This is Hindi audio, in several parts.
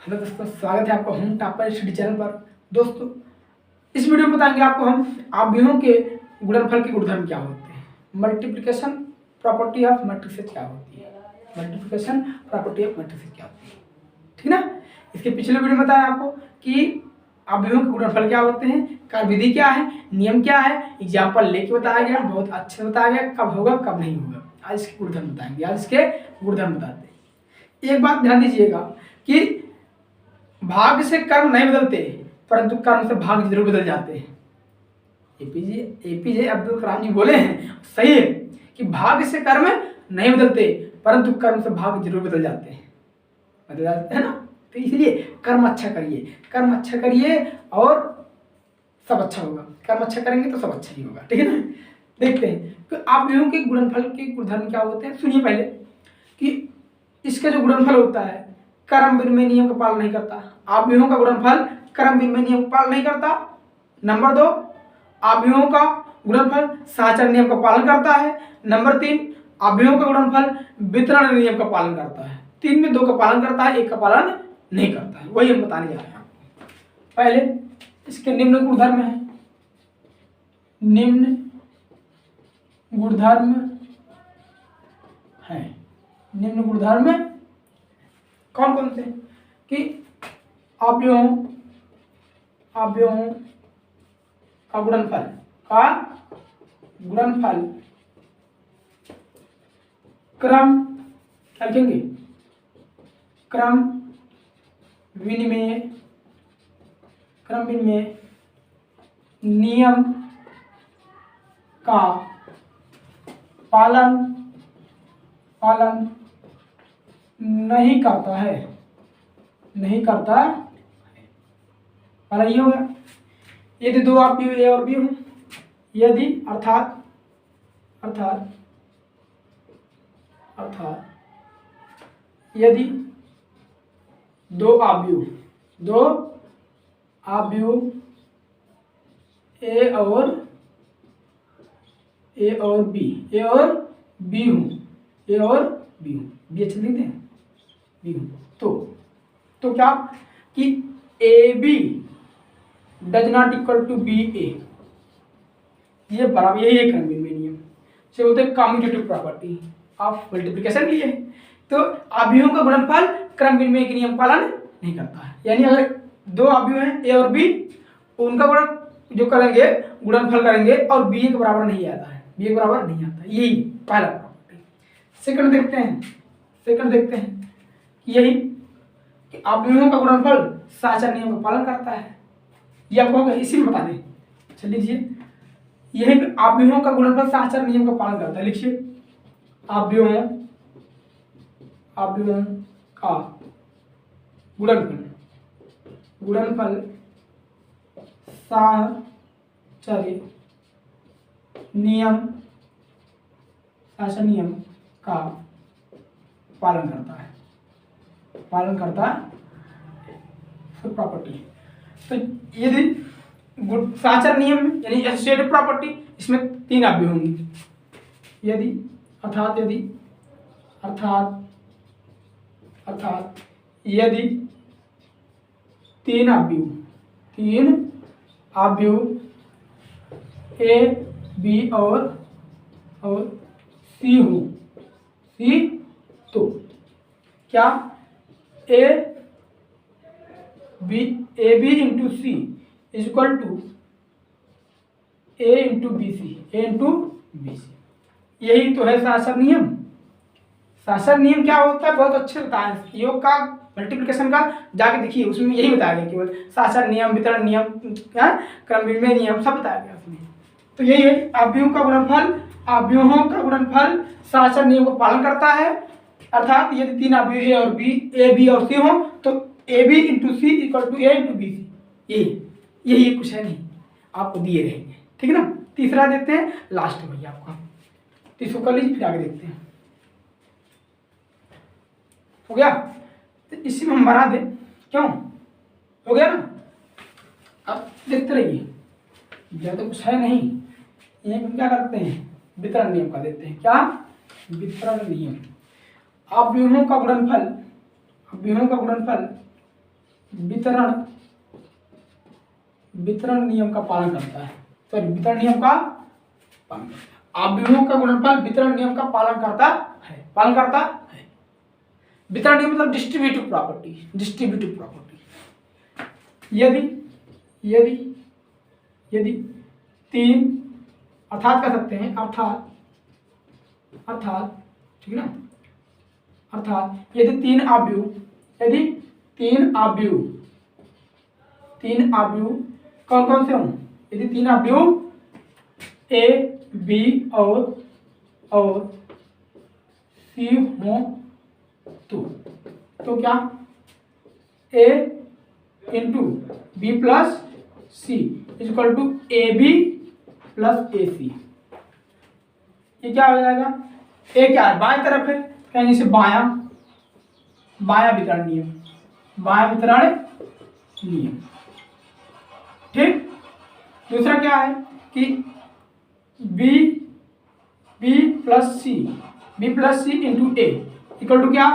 हेलो दोस्तों, स्वागत है आपका होम टॉपर स्टडी चैनल पर। दोस्तों, इस वीडियो में बताएंगे आपको हम आव्यूहों के गुणनफल के गुणधर्म क्या होते हैं, मल्टीप्लिकेशन प्रॉपर्टी ऑफ मैट्रिसेस क्या होती है, मल्टीप्लिकेशन प्रॉपर्टी ऑफ मैट्रिसेस क्या होती है, ठीक ना। इसके पिछले वीडियो में बताया आपको कि आव्यूहों के गुणनफल क्या होते हैं, कार्यविधि क्या है, नियम क्या है, एग्जाम्पल लेके बताया गया, बहुत अच्छे से बताया गया, कब होगा कब नहीं होगा। आज इसके गुणधर्म बताएंगे, आज इसके गुणधर्म बताते हैं। एक बात ध्यान दीजिएगा कि भाग से कर्म नहीं बदलते, परंतु कर्म से भाग जरूर बदल जाते हैं। एपीजे अब्दुल कलाम जी बोले हैं, सही है कि भाग से कर्म नहीं बदलते, परंतु कर्म से भाग जरूर बदल जाते हैं, बदल जाते हैं ना। तो इसलिए कर्म अच्छा करिए, कर्म अच्छा करिए और सब अच्छा होगा। कर्म अच्छा करेंगे तो सब अच्छा ही होगा, ठीक है ना। देखते हैं कि आव्यूहों के गुणनफल के गुणधर्म क्या होते हैं। सुनिए पहले कि इसका जो गुणनफल होता है कर्म विनिमय नियम का पालन नहीं करता। आव्यूहों का गुणनफल कर्म विनिमय नियम का पालन नहीं करता। नंबर 2, आव्यूहों का गुणनफल साहचर्य नियम का पालन करता है। नंबर 3, आव्यूहों का गुणनफल वितरण नियम का पालन करता है। 3 में 2 का पालन करता है, 1 का पालन नहीं करता है। वही हम बताने जा रहे हैं। पहले इसके निम्न गुणधर्म है, निम्न गुणधर्म है। निम्न गुणधर्म कौन कौन से कि आव्यूहों का गुणनफल क्रम क्या लिखेंगे, क्रम विनिमय नियम का पालन नहीं करता है, पालन ये होगा यदि 2 आव्यूह ए और बी हो, यदि अर्थात यदि 2 आव्यूह ए और बी हो, बी अच्छे लिखते हैं, बी हो तो क्या कि A B does not equal to B A, ये बराबर, यही है क्रम विनिमय नियम से बोलते हैं कम्यूटेटिव प्रॉपर्टी ऑफ मल्टीप्लिकेशन की है। तो आव्यूहों का गुणनफल क्रम विनिमय के नियम पालन नहीं करता है। यानी अगर 2 आव्यूह हैं ए और बी, उनका गुणन जो करेंगे गुणनफल करेंगे और बी के बराबर नहीं आता है, यही पहला प्रॉपर्टी। सेकंड देखते हैं यही कि आव्यूहों का गुणनफल साहचर्य नियम का पालन करता है। ये आपको इसी में बता दें, चलिए लीजिए, यही आव्यूहों का गुणनफल साहचर्य नियम का पालन करता है। लिखिए, आव्यूहों का गुणनफल साहचर्य नियम का पालन करता है प्रॉपर्टी। तो यदि साहचर्य नियम यानी एसोसिएटिव प्रॉपर्टी, इसमें 3 आव्यूह होंगी। यदि अर्थात यदि 3 आव्यूह ए बी और सी हो, तो क्या A B into C is equal to A into B C, यही तो है साहचर्य नियम। साहचर्य नियम क्या होता है, बहुत अच्छे बताया है। योग का मल्टीप्लिकेशन का जाके देखिए, उसमें यही बताया गया, केवल साहचर्य नियम, वितरण नियम, क्रम विनिमय नियम सब बताया गया उसमें। तो यही है आव्यूहों का गुणनफल साहचर्य नियम को पालन करता है। अर्थात यदि 3 आव्यूह ए बी और सी हो, तो A B into C equal to A into B C, यही कुछ है नहीं, आपको दिए रहेंगे, ठीक है ना। तीसरा देखते हैं, लास्ट में आपका तीसरा कर लीजिए, फिर आगे देखते हैं। हो गया, तो इसी में हम बना दें, क्यों हो गया ना। अब देखते रहिए, जब तो कुछ है नहीं, यहीं हम क्या करते हैं, वितरण नियम का देते हैं। क्या वितरण नियम, अव्यूहों का गुणनफल वितरण वितरण नियम का पालन करता है, सॉरी वितरण नियम का पालन करता है। अवयवों का गुणनफल वितरण नियम का पालन करता है। वितरण नियम मतलब डिस्ट्रीब्यूटिव प्रॉपर्टी। यदि तीन अर्थात कह सकते हैं अर्थात ठीक है ना, अर्थात यदि तीन आव्यूह कौन कौन से हों, यदि तीन आव्यूह ए बी और सी हों तो क्या A into B plus C equal to A B plus A C. ये क्या हो जाएगा, ए क्या है बाएं तरफ है, कहेंगे इसे बायां वितरण नियम। ठीक। दूसरा क्या है कि B plus C into A equal to क्या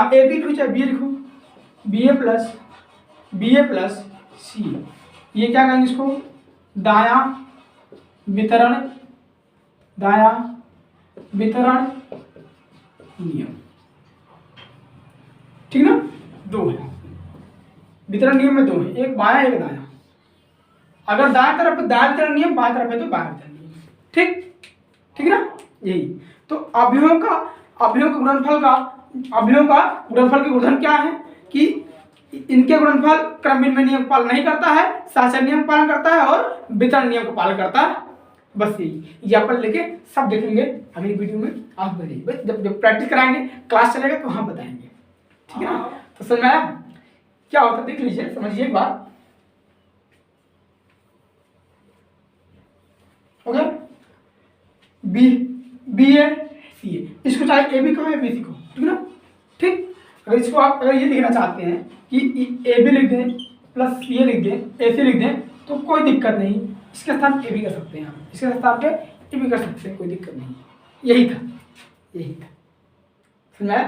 ए बी लिखो चाहे बी लिखो, बी ए प्लस सी। ये क्या कहेंगे इसको, दायां वितरण नियम। ठीक ना, दो है वितरण नियम में, दो है, एक बायां एक दायां। अगर दाएं तरफ दायां वितरण नियम, बाएं तरफ है तो बायां वितरण नियम। ठीक ना, यही। तो अवयवों का गुणनफल के गुणधर्म क्या है कि इनके गुणनफल क्रम विनिमय नियम का पालन नहीं करता है, साचर नियम का पालन करता है और वितरण नियम का पालन करता है। बस यही एग्जाम्पल लेके सब देखेंगे अगली वीडियो में। आप बताइए बस, जब प्रैक्टिस कराएंगे, क्लास चलेगा तो हम बताएंगे। ठीक है ना, तो समझ में आया क्या होता है, देख लीजिए, समझिए एक बार। ओके, बी ए सी ए, इसको चाहे ए बी कहो या बी सी कहो। ठीक ना, ठीक। अगर इसको आप अगर ये लिखना चाहते हैं कि ए बी लिख दें प्लस सी ए लिख दें, ए सी लिख दें, तो कोई दिक्कत नहीं, इसके स्थान ए बी कर सकते हैं हम, इसके स्थान पे ए बी कर सकते हैं, कोई दिक्कत नहीं। यही था समझ में आया?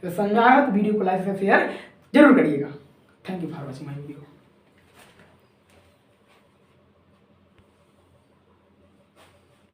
तो समझ में आया तो वीडियो को लाइक और शेयर जरूर करिएगा। Thank you for watching my video.